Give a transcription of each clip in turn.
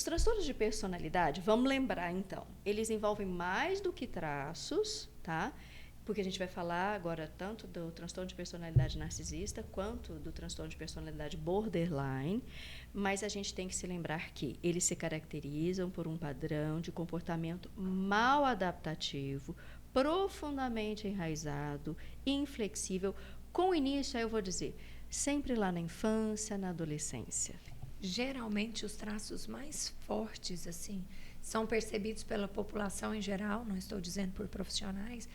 transtornos de personalidade, vamos lembrar então, eles envolvem mais do que traços, tá? Porque a gente vai falar agora tanto do transtorno de personalidade narcisista quanto do transtorno de personalidade borderline, mas a gente tem que se lembrar que eles se caracterizam por um padrão de comportamento mal adaptativo, profundamente enraizado, inflexível, com início, aí eu vou dizer, sempre lá na infância, na adolescência. Geralmente, os traços mais fortes, assim, são percebidos pela população em geral, não estou dizendo por profissionais,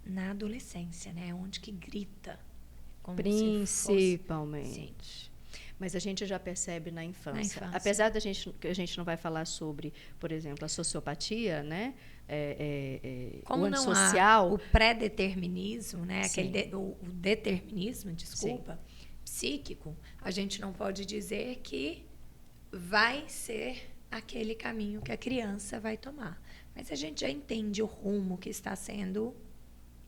na adolescência, né? Onde que grita. Como Principalmente. Mas a gente já percebe na infância. Apesar da gente, que a gente não vai falar sobre, por exemplo, a sociopatia, né? Como o não antissocial. há o pré-determinismo, né? O determinismo, desculpa, sim, psíquico, a gente não pode dizer que vai ser aquele caminho que a criança vai tomar. Mas a gente já entende o rumo que está sendo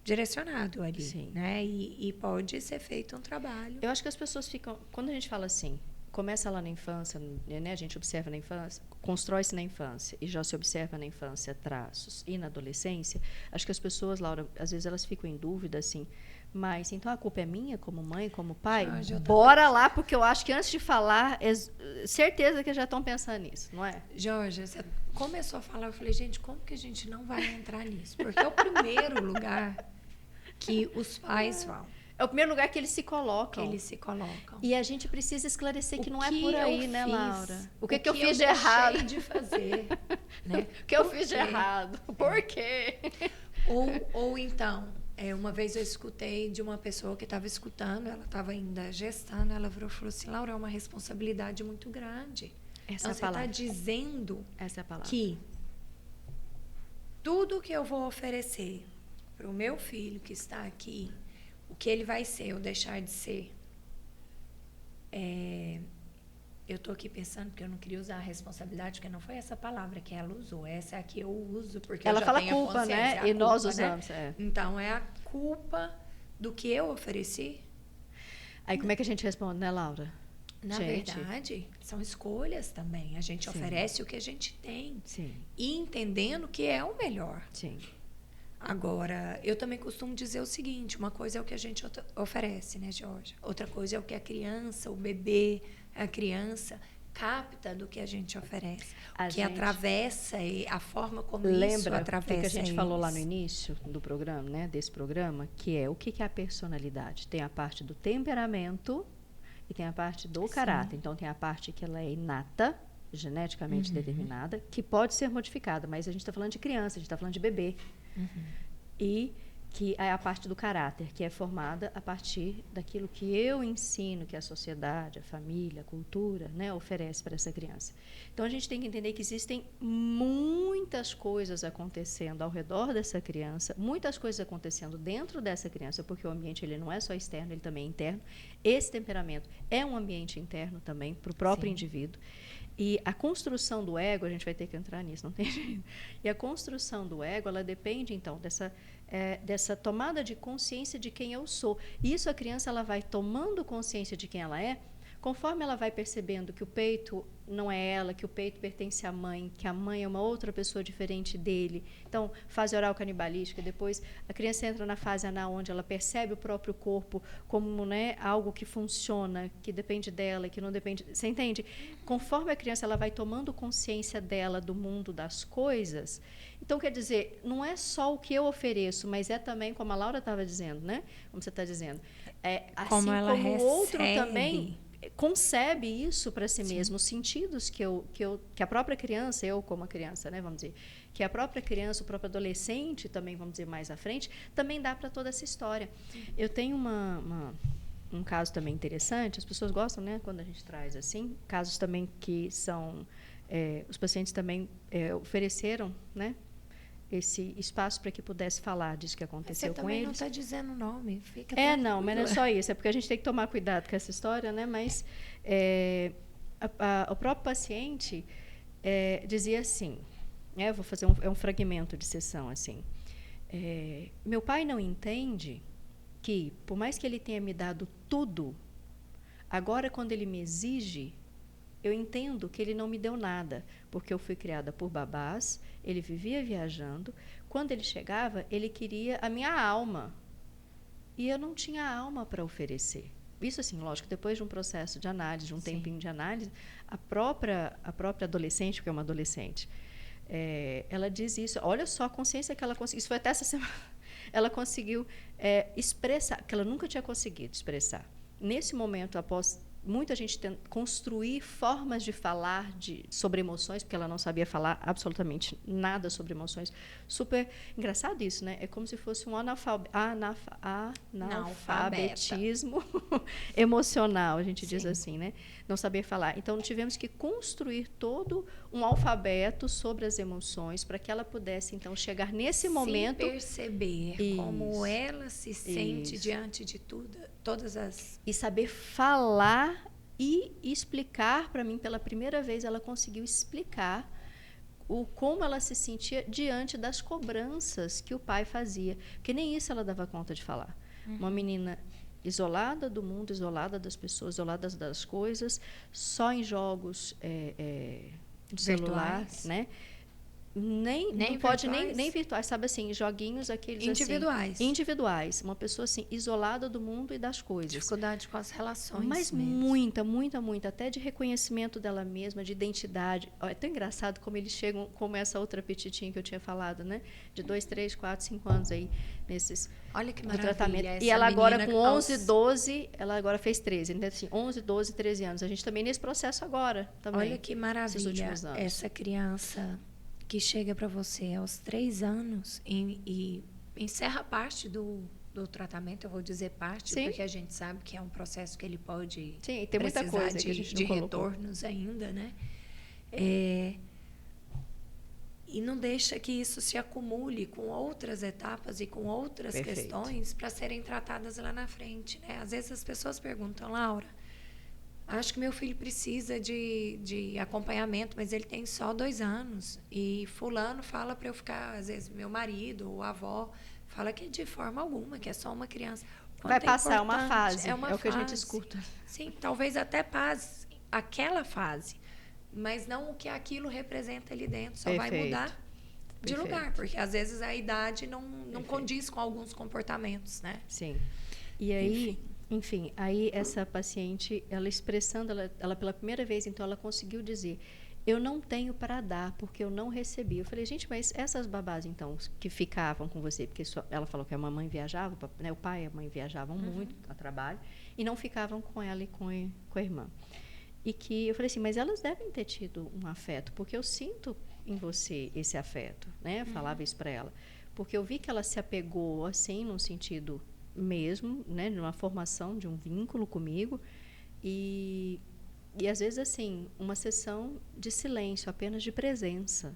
direcionado ali, sim, né? E pode ser feito um trabalho. Eu acho que as pessoas ficam... Quando a gente fala assim, começa lá na infância, né? A gente observa na infância, constrói-se na infância e já se observa na infância traços e na adolescência, acho que as pessoas, Laura, às vezes elas ficam em dúvida, assim, mas então a culpa é minha como mãe, como pai? Bora lá, porque eu acho que antes de falar, certeza que já estão pensando nisso, não é? Jorge, você começou a falar, eu falei, gente, como que a gente não vai entrar nisso? Porque é o primeiro lugar que os pais vão. É o primeiro lugar que eles se colocam. Que eles se colocam. E a gente precisa esclarecer que não é por aí, né, Laura? O que eu fiz de errado? O que eu deixei de fazer? Né? O que eu fiz de errado? Por quê? Ou então, uma vez eu escutei de uma pessoa que estava escutando, ela estava ainda gestando, ela virou e falou assim, Laura, é uma responsabilidade muito grande. Essa então, você está dizendo que tudo que eu vou oferecer para o meu filho que está aqui, o que ele vai ser ou deixar de ser, eu estou aqui pensando, porque eu não queria usar a responsabilidade, porque não foi essa palavra que ela usou, essa é a que eu uso, porque ela eu já fala tenho culpa, a consciência, né? E nós usamos. Né? Então, é a culpa do que eu ofereci. Aí, como é que a gente responde, né, Laura? Na verdade, são escolhas também. A gente oferece o que a gente tem. Sim. E entendendo que é o melhor. Sim. Agora, eu também costumo dizer o seguinte, uma coisa é o que a gente oferece, né, Jorge? Outra coisa é o que a criança, o bebê, a criança capta do que a gente oferece. Que atravessa, a forma como isso atravessa. Lembra que a gente falou lá no início do programa, né, desse programa, que é o que é a personalidade? Tem a parte do temperamento e tem a parte do caráter. Então, tem a parte que ela é inata, geneticamente determinada, que pode ser modificada, mas a gente está falando de criança, a gente está falando de bebê. E que é a parte do caráter, que é formada a partir daquilo que eu ensino, que a sociedade, a família, a cultura, né, oferece para essa criança. Então, a gente tem que entender que existem muitas coisas acontecendo ao redor dessa criança, muitas coisas acontecendo dentro dessa criança, porque o ambiente ele não é só externo, ele também é interno. Esse temperamento é um ambiente interno também para o próprio indivíduo. E a construção do ego, a gente vai ter que entrar nisso, não tem jeito. E a construção do ego, ela depende, então, dessa tomada de consciência de quem eu sou. E isso a criança ela vai tomando consciência de quem ela é, conforme ela vai percebendo que o peito não é ela, que o peito pertence à mãe, que a mãe é uma outra pessoa diferente dele. Então, fase oral canibalística, depois a criança entra na fase anal, onde ela percebe o próprio corpo como, né, algo que funciona, que depende dela, que não depende... Você entende? Conforme a criança ela vai tomando consciência dela, do mundo das coisas, então, quer dizer, não é só o que eu ofereço, mas é também, como a Laura estava dizendo, né? Como você está dizendo, assim como o outro também concebe isso para si mesmo, os sentidos que a própria criança, eu como a criança, né, vamos dizer, que a própria criança, o próprio adolescente também, vamos dizer, mais à frente, também dá para toda essa história. Eu tenho um caso também interessante, as pessoas gostam, né, quando a gente traz assim, casos também que são, os pacientes também ofereceram, né, esse espaço para que pudesse falar disso que aconteceu com eles. Você também não está dizendo o nome. Fica não, mas não é só isso. É porque a gente tem que tomar cuidado com essa história, né? Mas o próprio paciente dizia assim, eu vou fazer um fragmento de sessão assim. Meu pai não entende que, por mais que ele tenha me dado tudo, agora quando ele me exige, eu entendo que ele não me deu nada, porque eu fui criada por babás, ele vivia viajando. Quando ele chegava, ele queria a minha alma. E eu não tinha alma para oferecer. Isso, assim, lógico, depois de um processo de análise, de um tempinho de análise, a própria adolescente, porque é uma adolescente, ela diz isso. Olha só a consciência que ela conseguiu. Isso foi até essa semana. Ela conseguiu expressar, que ela nunca tinha conseguido expressar. Nesse momento, após muita gente construir formas de falar sobre emoções, porque ela não sabia falar absolutamente nada sobre emoções. Super engraçado isso, né? É como se fosse um analfabetismo emocional, a gente diz assim, né? Não sabia falar. Então, tivemos que construir todo um alfabeto sobre as emoções para que ela pudesse, então, chegar nesse momento... perceber como ela se sente diante de todas as... E saber falar e explicar para mim, pela primeira vez, ela conseguiu explicar como ela se sentia diante das cobranças que o pai fazia. Porque nem isso ela dava conta de falar. Uma menina isolada do mundo, isolada das pessoas, isolada das coisas, só em jogos de celular, né? Nem não pode nem virtuais, sabe assim, joguinhos aqueles individuais. Assim, individuais, uma pessoa assim isolada do mundo e das coisas. Dificuldade com as relações. Mas mesmo. muita, até de reconhecimento dela mesma, de identidade. É tão engraçado como eles chegam, como essa outra petitinha que eu tinha falado, né? De 2, 3, 4, 5 anos aí nesses. Olha que maravilha. Tratamento. E ela agora com 11, 12, ela agora fez 13, então assim, 11, 12, 13 anos. A gente também nesse processo agora, também. Olha que maravilha essa criança que chega para você aos 3 anos e encerra parte do tratamento, eu vou dizer parte, porque a gente sabe que é um processo que ele pode tem muita coisa que a gente de retornos ainda, né? E não deixa que isso se acumule com outras etapas e com outras questões para serem tratadas lá na frente, né? Às vezes as pessoas perguntam, Laura, acho que meu filho precisa de acompanhamento, mas ele tem só 2 anos. E fulano fala para eu ficar, às vezes, meu marido ou a avó, fala que de forma alguma, que é só uma criança. Vai passar uma fase, é o que a gente escuta. Sim, talvez até passe aquela fase, mas não o que aquilo representa ali dentro. Só vai mudar de lugar, porque às vezes a idade não condiz com alguns comportamentos, né? Sim. E aí... Enfim, aí essa paciente, ela expressando, ela pela primeira vez, então, ela conseguiu dizer, eu não tenho para dar, porque eu não recebi. Eu falei, gente, mas essas babás, então, que ficavam com você, porque ela falou que a mamãe viajava, né, o pai e a mãe viajavam muito a trabalho, e não ficavam com ela e com a irmã. E que eu falei assim, mas elas devem ter tido um afeto, porque eu sinto em você esse afeto, né? Eu falava isso para ela. Porque eu vi que ela se apegou, assim, num sentido... mesmo, né, numa formação de um vínculo comigo e às vezes assim uma sessão de silêncio, apenas de presença,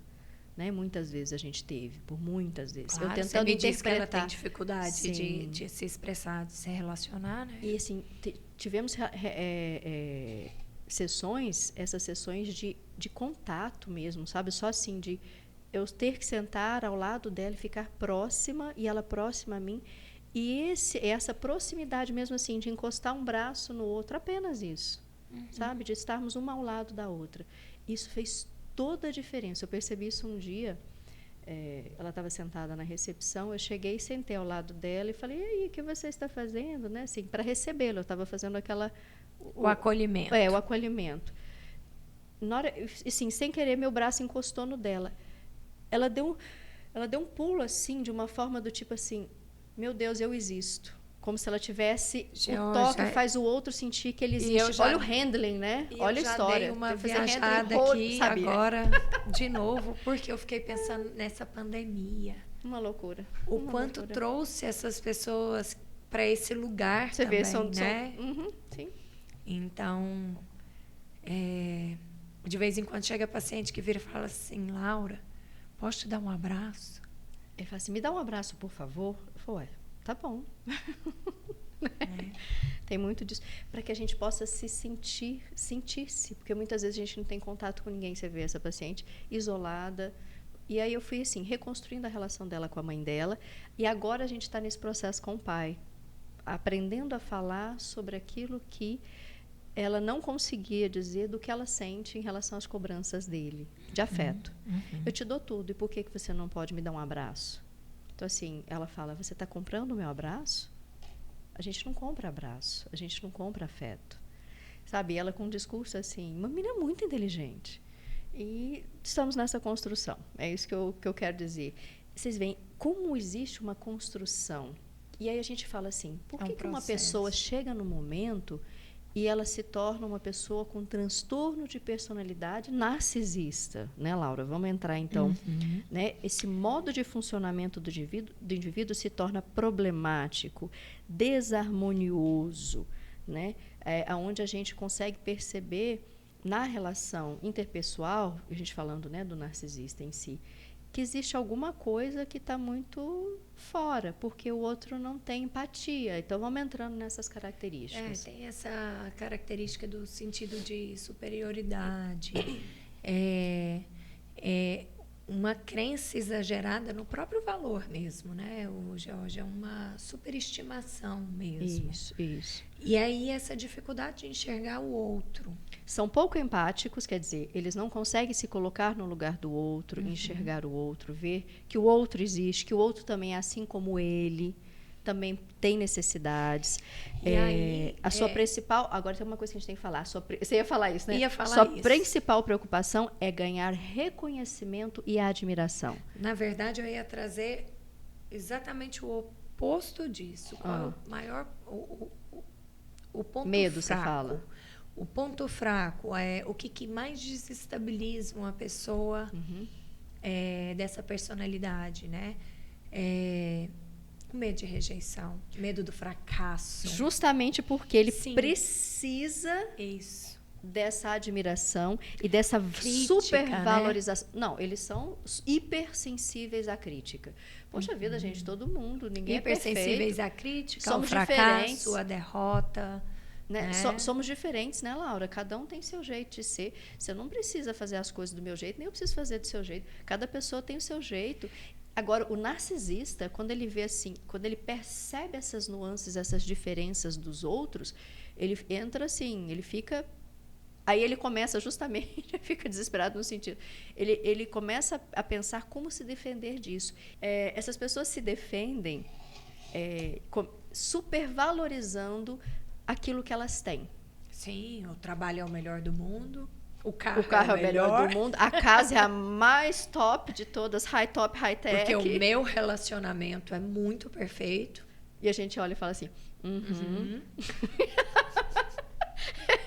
né, muitas vezes a gente teve, por muitas vezes. Claro, eu tentando você me diz que ela tem dificuldade de se expressar, de se relacionar, né? E assim tivemos essas sessões de contato mesmo, sabe, só assim de eu ter que sentar ao lado dela e ficar próxima e ela próxima a mim. E essa proximidade mesmo assim, de encostar um braço no outro, apenas isso, sabe? De estarmos uma ao lado da outra. Isso fez toda a diferença. Eu percebi isso um dia, ela estava sentada na recepção, eu cheguei, sentei ao lado dela e falei, e aí, o que você está fazendo? Né? Assim, para recebê-la, eu estava fazendo o acolhimento. O acolhimento. Na hora, assim, sem querer, meu braço encostou no dela. Ela deu um pulo, assim, de uma forma do tipo assim, meu Deus, eu existo. Como se ela tivesse o toque, faz o outro sentir que ele existe. Olha o handling, né? Olha a história. Eu já dei uma viajada aqui agora, de novo, porque eu fiquei pensando nessa pandemia. Uma loucura. O quanto trouxe essas pessoas para esse lugar você também, vê, né? Sim. Então, de vez em quando chega paciente que vira e fala assim, Laura, posso te dar um abraço? Ele fala assim, me dá um abraço, por favor. Eu falo, olha, tá bom. Tem muito disso. Para que a gente possa se sentir-se. Porque muitas vezes a gente não tem contato com ninguém. Você vê essa paciente isolada. E aí eu fui, assim, reconstruindo a relação dela com a mãe dela. E agora a gente está nesse processo com o pai. Aprendendo a falar sobre aquilo que ela não conseguia dizer do que ela sente em relação às cobranças dele, de afeto. Eu te dou tudo, e por que você não pode me dar um abraço? Então, assim, ela fala, você está comprando o meu abraço? A gente não compra abraço, a gente não compra afeto. Sabe, ela com um discurso assim, uma menina muito inteligente. E estamos nessa construção, é isso que eu quero dizer. Vocês veem como existe uma construção. E aí a gente fala assim, por que uma pessoa chega no momento e ela se torna uma pessoa com transtorno de personalidade narcisista, né, Laura? Vamos entrar então, né? Esse modo de funcionamento do indivíduo se torna problemático, desarmonioso, né? Onde a gente consegue perceber na relação interpessoal, a gente falando, né, do narcisista em si, que existe alguma coisa que está muito fora, porque o outro não tem empatia. Então, vamos entrando nessas características. Tem essa característica do sentido de superioridade. Uma crença exagerada no próprio valor mesmo, né? Hoje é uma superestimação mesmo. Isso. E aí, essa dificuldade de enxergar o outro. São pouco empáticos, quer dizer, eles não conseguem se colocar no lugar do outro, enxergar o outro, ver que o outro existe, que o outro também é assim como ele, também tem necessidades. A sua principal... Agora tem uma coisa que a gente tem que falar. Você ia falar isso, né? Ia falar Sua isso. principal preocupação é ganhar reconhecimento e admiração. Na verdade, eu ia trazer exatamente o oposto disso. Qual é o maior... O ponto medo, fraco. você fala. O ponto fraco é o que mais desestabiliza uma pessoa dessa personalidade, né? O medo de rejeição, medo do fracasso. Justamente porque ele precisa dessa admiração e dessa supervalorização. Né? Não, eles são hipersensíveis à crítica. Poxa vida, gente, todo mundo, ninguém é perfeito. Hipersensíveis à crítica, somos ao fracasso, diferentes. à derrota. Né? Somos diferentes, né, Laura? Cada um tem seu jeito de ser. Você não precisa fazer as coisas do meu jeito, nem eu preciso fazer do seu jeito. Cada pessoa tem o seu jeito. Agora, o narcisista, quando ele vê assim, quando ele percebe essas nuances, essas diferenças dos outros, ele entra assim, ele fica... Aí ele começa justamente, fica desesperado no sentido, ele começa a pensar como se defender disso. Essas pessoas se defendem supervalorizando aquilo que elas têm. Sim, o trabalho é o melhor do mundo. O carro é o melhor do mundo. A casa é a mais top de todas, high top, high tech. Porque o meu relacionamento é muito perfeito. E a gente olha e fala assim,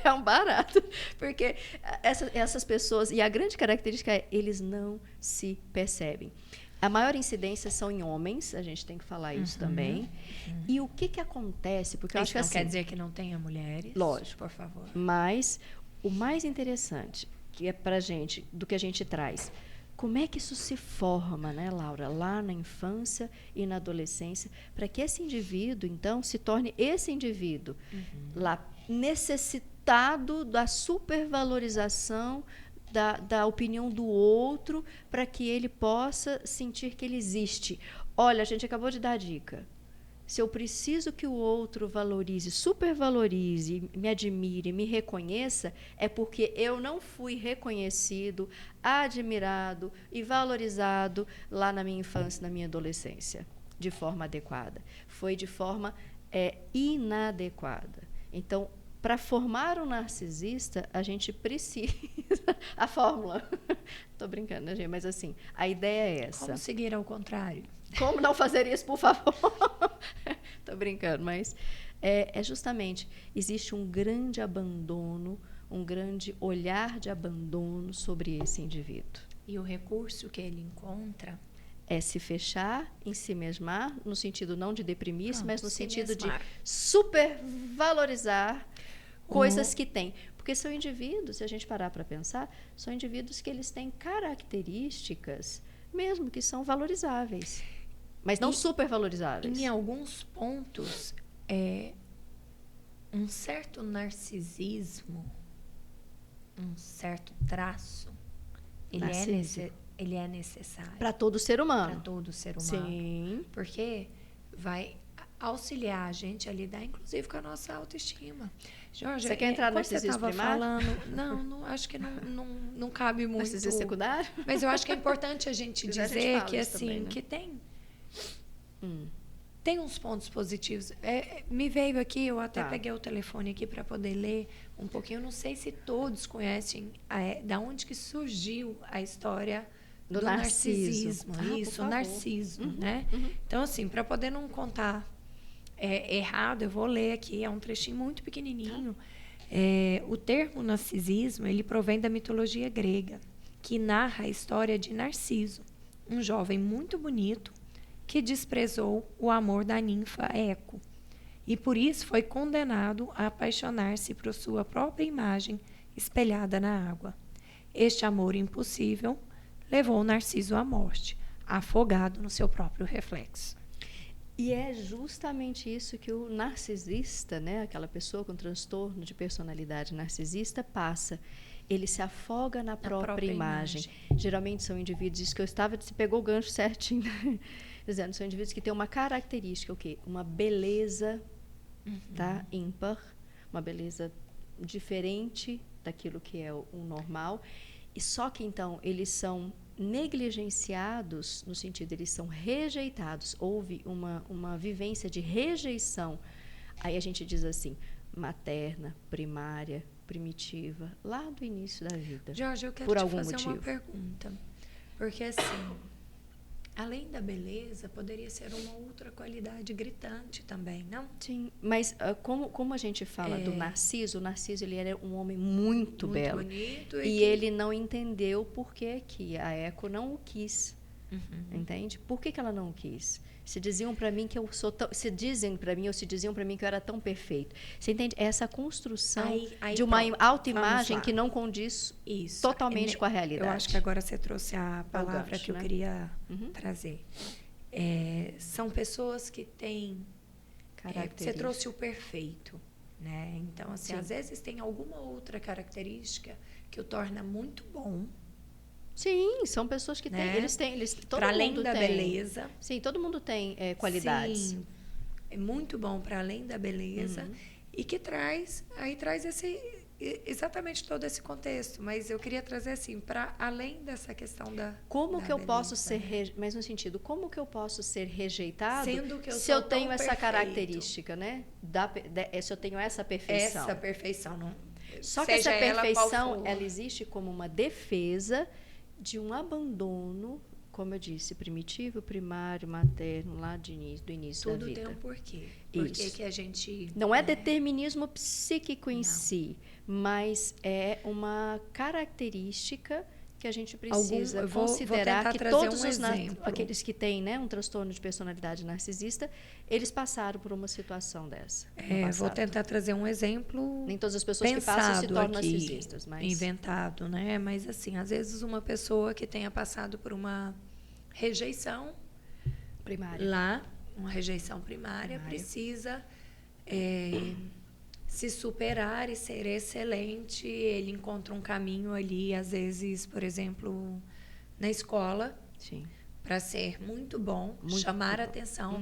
é um barato. Porque essas pessoas, e a grande característica é, eles não se percebem. A maior incidência são em homens, a gente tem que falar isso também. E o que acontece? Porque eu acho que não quer dizer que não tenha mulheres. Lógico. Por favor. Mas o mais interessante, que é pra gente, do que a gente traz, como é que isso se forma, né, Laura, lá na infância e na adolescência, para que esse indivíduo, então, se torne esse indivíduo lá necessitado da supervalorização da opinião do outro, para que ele possa sentir que ele existe. Olha, a gente acabou de dar a dica. Se eu preciso que o outro valorize, supervalorize, me admire, me reconheça, é porque eu não fui reconhecido, admirado e valorizado lá na minha infância, na minha adolescência, de forma adequada. Foi de forma inadequada. Então, para formar um narcisista, a gente precisa... A fórmula... Estou brincando, né, gente? Mas, assim, a ideia é essa. Como seguir ao contrário? Como não fazer isso, por favor? Estou brincando, mas justamente, existe um grande abandono, um grande olhar de abandono sobre esse indivíduo. E o recurso que ele encontra... é se fechar, em si mesmar, no sentido não de deprimir-se, mas no sentido de mesmar. supervalorizar coisas que tem. Porque são indivíduos, se a gente parar para pensar, são indivíduos que eles têm características, mesmo que são valorizáveis, mas não supervalorizáveis. Em alguns pontos, um certo narcisismo, um certo traço, ele é necessário. Para todo ser humano. Para todo ser humano. Sim. Porque vai auxiliar a gente a lidar, inclusive, com a nossa autoestima. Jorge, você quer entrar no narcisismo primário? Não, acho que não cabe muito. Narcisismo secundário? Mas eu acho que é importante a gente dizer que, assim, também, né? que tem uns pontos positivos. Me veio aqui, eu até peguei o telefone aqui para poder ler um pouquinho. Eu não sei se todos conhecem da onde que surgiu a história do narcisismo. Isso, o narciso, né? Então, assim, para poder não contar errado, eu vou ler aqui, é um trechinho muito pequenininho. O termo narcisismo, ele provém da mitologia grega, que narra a história de Narciso, um jovem muito bonito que desprezou o amor da ninfa Eco e por isso foi condenado a apaixonar-se por sua própria imagem espelhada na água. Este amor impossível levou Narciso à morte, afogado no seu próprio reflexo. E é justamente isso que o narcisista, né, aquela pessoa com transtorno de personalidade narcisista, passa. Ele se afoga na própria imagem. Geralmente são indivíduos, isso que eu estava, você pegou o gancho certinho, dizendo, são indivíduos que têm uma característica, o quê? Uma beleza ímpar, uma beleza diferente daquilo que é o normal. E só que, então, eles são negligenciados, no sentido, eles são rejeitados. Houve uma vivência de rejeição. Aí a gente diz assim, materna, primária, primitiva, lá do início da vida. Jorge, eu quero te fazer uma pergunta. Porque, assim, além da beleza, poderia ser uma outra qualidade gritante também, não? Sim, mas como a gente fala do Narciso, o Narciso ele era um homem muito belo. Bonito. E ele não entendeu por que a Eco não o quis. Entende? Por que ela não o quis? Se diziam para mim que eu sou tão, se diziam para mim que eu era tão perfeito. Você entende? Essa construção de uma autoimagem que não condiz totalmente com a realidade. Eu acho que agora você trouxe a palavra gancho, que eu queria trazer. São pessoas que têm... você trouxe o perfeito, né? Então, assim, às vezes tem alguma outra característica que o torna muito bom. Sim, são pessoas que têm, para além da beleza. Sim, todo mundo tem qualidades. Sim, é muito bom para além da beleza e que traz exatamente todo esse contexto. Mas eu queria trazer assim, para além dessa questão da como da que eu beleza, posso ser, mas no sentido, como que eu posso ser rejeitado sendo que se eu tenho essa característica, né? Se eu tenho essa perfeição. Essa perfeição, não. Só que essa perfeição, ela existe como uma defesa de um abandono, como eu disse, primitivo, primário, materno, lá do início da vida. Tudo tem um porquê. Por que a gente... Não é determinismo psíquico em si, mas é uma característica que a gente precisa considerar que todos aqueles que têm, né, um transtorno de personalidade narcisista, eles passaram por uma situação dessa. Vou tentar trazer um exemplo. Nem todas as pessoas que passam se tornam narcisistas. Mas... inventado, né? Mas, assim, às vezes uma pessoa que tenha passado por uma rejeição primária. Uma rejeição primária. Precisa... se superar e ser excelente, ele encontra um caminho ali, às vezes, por exemplo, na escola, para ser muito bom, chamar a atenção,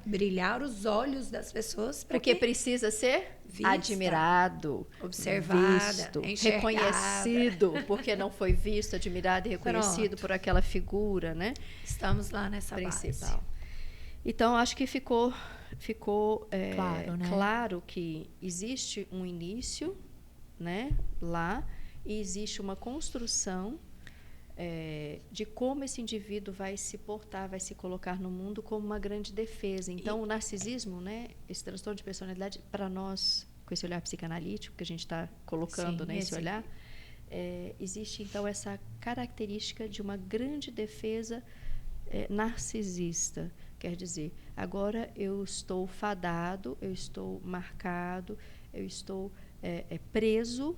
brilhar os olhos das pessoas. Porque precisa ser admirado, observado, reconhecido, porque não foi visto, admirado e reconhecido por aquela figura, né? Estamos lá nessa principal. Base. Então, acho que ficou claro, né? Claro que existe um início, né, lá, e existe uma construção de como esse indivíduo vai se portar, vai se colocar no mundo como uma grande defesa. Então, o narcisismo, né, esse transtorno de personalidade, para nós, com esse olhar psicanalítico que a gente está colocando, né, esse olhar, existe, então, essa característica de uma grande defesa narcisista. Quer dizer, agora eu estou fadado, eu estou marcado, eu estou preso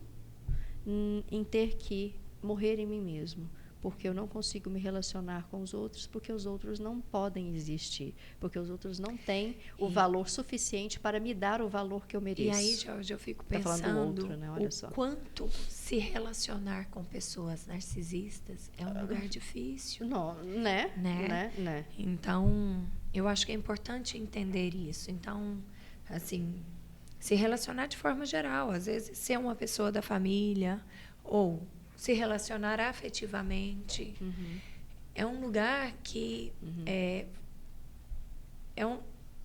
em ter que morrer em mim mesmo. porque eu não consigo me relacionar com os outros, porque os outros não podem existir, porque os outros não têm o valor suficiente para me dar o valor que eu mereço. E aí, Jorge, eu fico pensando falando do outro, né? Olha só. Quanto se relacionar com pessoas narcisistas é um lugar difícil. Não, né? Então, eu acho que é importante entender isso. Então, assim, se relacionar de forma geral, às vezes ser uma pessoa da família ou se relacionar afetivamente, é um lugar que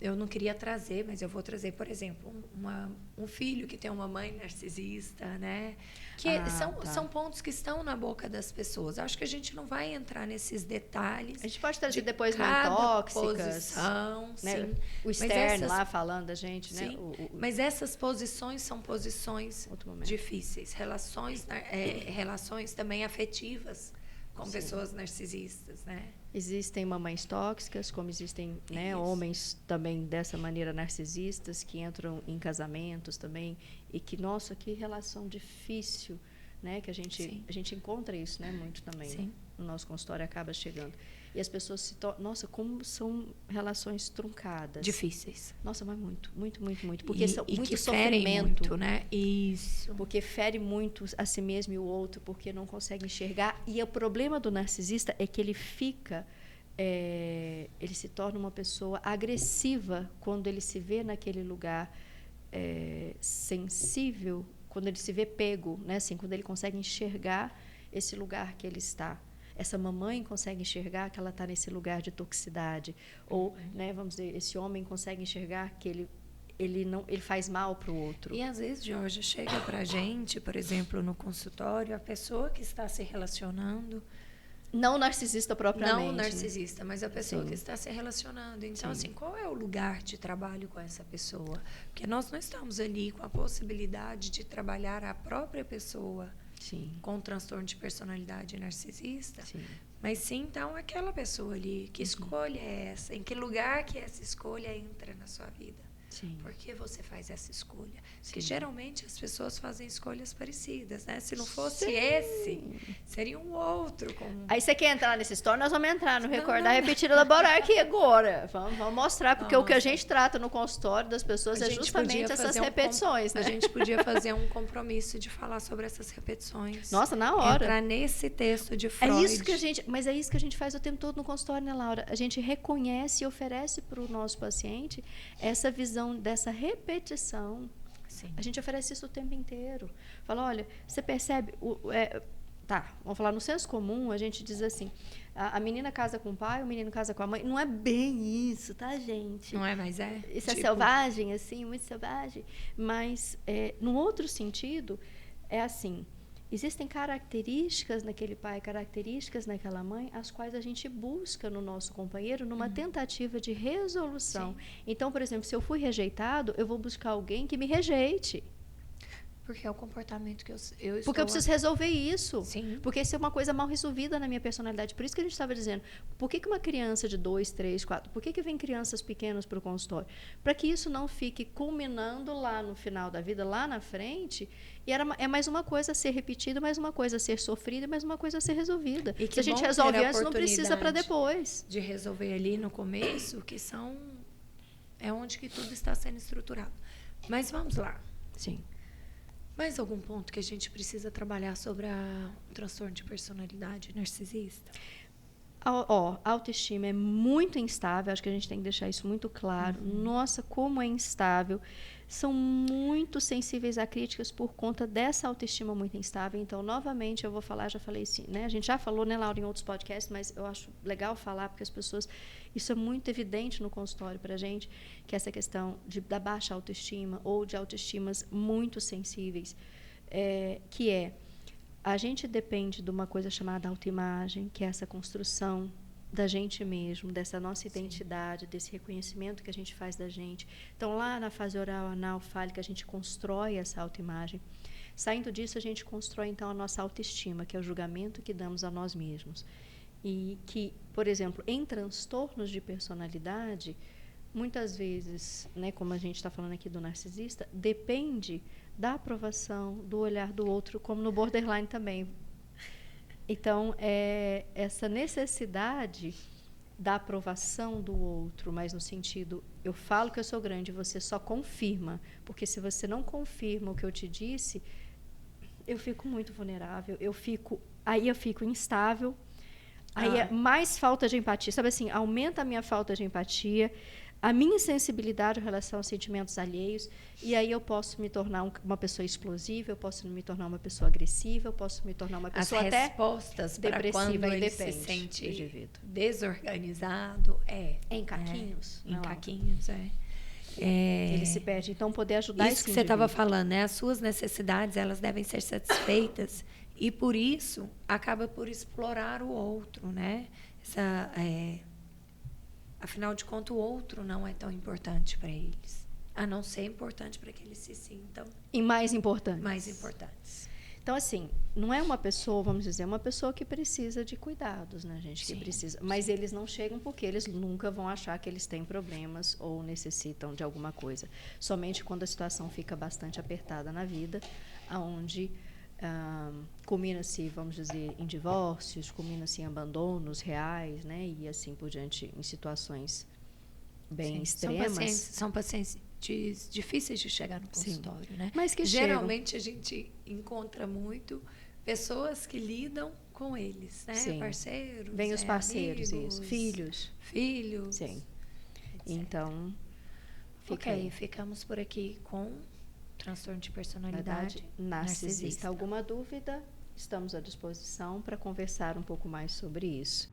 eu não queria trazer, mas eu vou trazer, por exemplo, um filho que tem uma mãe narcisista, né? Que são pontos que estão na boca das pessoas. Acho que a gente não vai entrar nesses detalhes. A gente pode trazer depois mães tóxicas, posição, né? Sim. O externo lá falando da gente, né? Mas essas posições são posições difíceis. Relações também afetivas com pessoas narcisistas, né? Existem mamães tóxicas, como existem, né, homens também dessa maneira narcisistas que entram em casamentos também e que, nossa, que relação difícil, né, que a gente encontra isso, né, muito também. Né? No nosso consultório acaba chegando. E as pessoas se nossa, como são relações truncadas. Difíceis. Nossa, mas muito. Porque são muito que sofrimento. Muito, né? Isso. Porque fere muito a si mesmo e o outro, porque não consegue enxergar. E o problema do narcisista é que ele fica... ele se torna uma pessoa agressiva quando ele se vê naquele lugar sensível, quando ele se vê pego, né? Assim, quando ele consegue enxergar esse lugar que ele está. Essa mamãe consegue enxergar que ela está nesse lugar de toxicidade. Ou, né, vamos dizer, esse homem consegue enxergar que ele faz mal para o outro. E, às vezes, Jorge, chega para a gente, por exemplo, no consultório, a pessoa que está se relacionando... Não narcisista propriamente. Não narcisista, mas a pessoa que está se relacionando. Então, assim, qual é o lugar de trabalho com essa pessoa? Porque nós não estamos ali com a possibilidade de trabalhar a própria pessoa com transtorno de personalidade narcisista, mas sim, então, aquela pessoa ali. Que escolha é essa? Em que lugar que essa escolha entra na sua vida? Por que você faz essa escolha? Porque geralmente as pessoas fazem escolhas parecidas, né? Se não fosse esse, seria um outro. Aí você quer entrar nessa história, nós vamos entrar no Recordar, Repetir, Elaborar aqui agora. Vamos mostrar, porque o que a gente trata no consultório das pessoas é justamente essas repetições. Né? A gente podia fazer um compromisso de falar sobre essas repetições. Nossa, na hora. Entrar nesse texto de Freud. Mas é isso que a gente faz o tempo todo no consultório, né, Laura? A gente reconhece e oferece para o nosso paciente essa visão dessa repetição. A gente oferece isso o tempo inteiro. Fala, olha, você percebe... vamos falar no senso comum, a gente diz assim, a menina casa com o pai, o menino casa com a mãe. Não é bem isso, tá, gente? Não é, mas é. Isso é selvagem, assim, muito selvagem. Mas, num outro sentido, é assim... Existem características naquele pai, características naquela mãe, as quais a gente busca no nosso companheiro numa tentativa de resolução. Então, por exemplo, se eu fui rejeitado, eu vou buscar alguém que me rejeite. Porque é o comportamento que eu Porque eu preciso resolver isso. Sim. Porque isso é uma coisa mal resolvida na minha personalidade. Por isso que a gente estava dizendo, por que uma criança de 2, 3, 4, por que vem crianças pequenas para o consultório? Para que isso não fique culminando lá no final da vida, lá na frente, e é mais uma coisa a ser repetida, mais uma coisa a ser sofrida, mais uma coisa a ser resolvida. E que se a gente resolve antes, não precisa para depois. De resolver ali no começo, que é onde que tudo está sendo estruturado. Mas vamos lá. Sim. Mais algum ponto que a gente precisa trabalhar sobre o transtorno de personalidade narcisista? A autoestima é muito instável, acho que a gente tem que deixar isso muito claro. Nossa, como é instável. São muito sensíveis a críticas por conta dessa autoestima muito instável. Então, novamente, eu vou falar, já falei assim, né? A gente já falou, né, Laura, em outros podcasts, mas eu acho legal falar, porque as pessoas... Isso é muito evidente no consultório para a gente, que essa questão da baixa autoestima ou de autoestimas muito sensíveis, a gente depende de uma coisa chamada autoimagem, que é essa construção da gente mesmo, dessa nossa identidade, desse reconhecimento que a gente faz da gente. Então, lá na fase oral, anal, fálica, a gente constrói essa autoimagem. Saindo disso, a gente constrói, então, a nossa autoestima, que é o julgamento que damos a nós mesmos. E que, por exemplo, em transtornos de personalidade, muitas vezes, né, como a gente está falando aqui do narcisista, depende da aprovação, do olhar do outro, como no borderline também. Então, essa necessidade da aprovação do outro, mas no sentido, eu falo que eu sou grande, você só confirma, porque se você não confirma o que eu te disse, eu fico muito vulnerável, aí eu fico instável, aí é mais falta de empatia, sabe assim, aumenta a minha falta de empatia, a minha insensibilidade em relação aos sentimentos alheios, e aí eu posso me tornar uma pessoa explosiva, eu posso me tornar uma pessoa agressiva, eu posso me tornar uma pessoa até respostas depressiva, para quando ele se sente desorganizado em caquinhos. Em caquinhos, ele se perde. Então, poder ajudar isso que você estava falando, né? As suas necessidades, elas devem ser satisfeitas e, por isso, acaba por explorar o outro, né? Afinal de contas, o outro não é tão importante para eles, a não ser importante para que eles se sintam mais importantes. Então, assim, não é uma pessoa, vamos dizer, uma pessoa que precisa de cuidados, né, gente? Que precisa, mas eles não chegam porque eles nunca vão achar que eles têm problemas ou necessitam de alguma coisa. Somente quando a situação fica bastante apertada na vida, onde culmina-se, vamos dizer, em divórcios, culmina-se em abandonos reais, né? E assim por diante, em situações bem extremas. São pacientes difíceis de chegar no consultório, né? Mas que geralmente a gente encontra muito pessoas que lidam com eles, né? Sim. Parceiros, vem os parceiros, amigos, isso. Filhos. Sim. Etc. Então, ficamos por aqui com transtorno de personalidade narcisista. Alguma dúvida? Estamos à disposição para conversar um pouco mais sobre isso.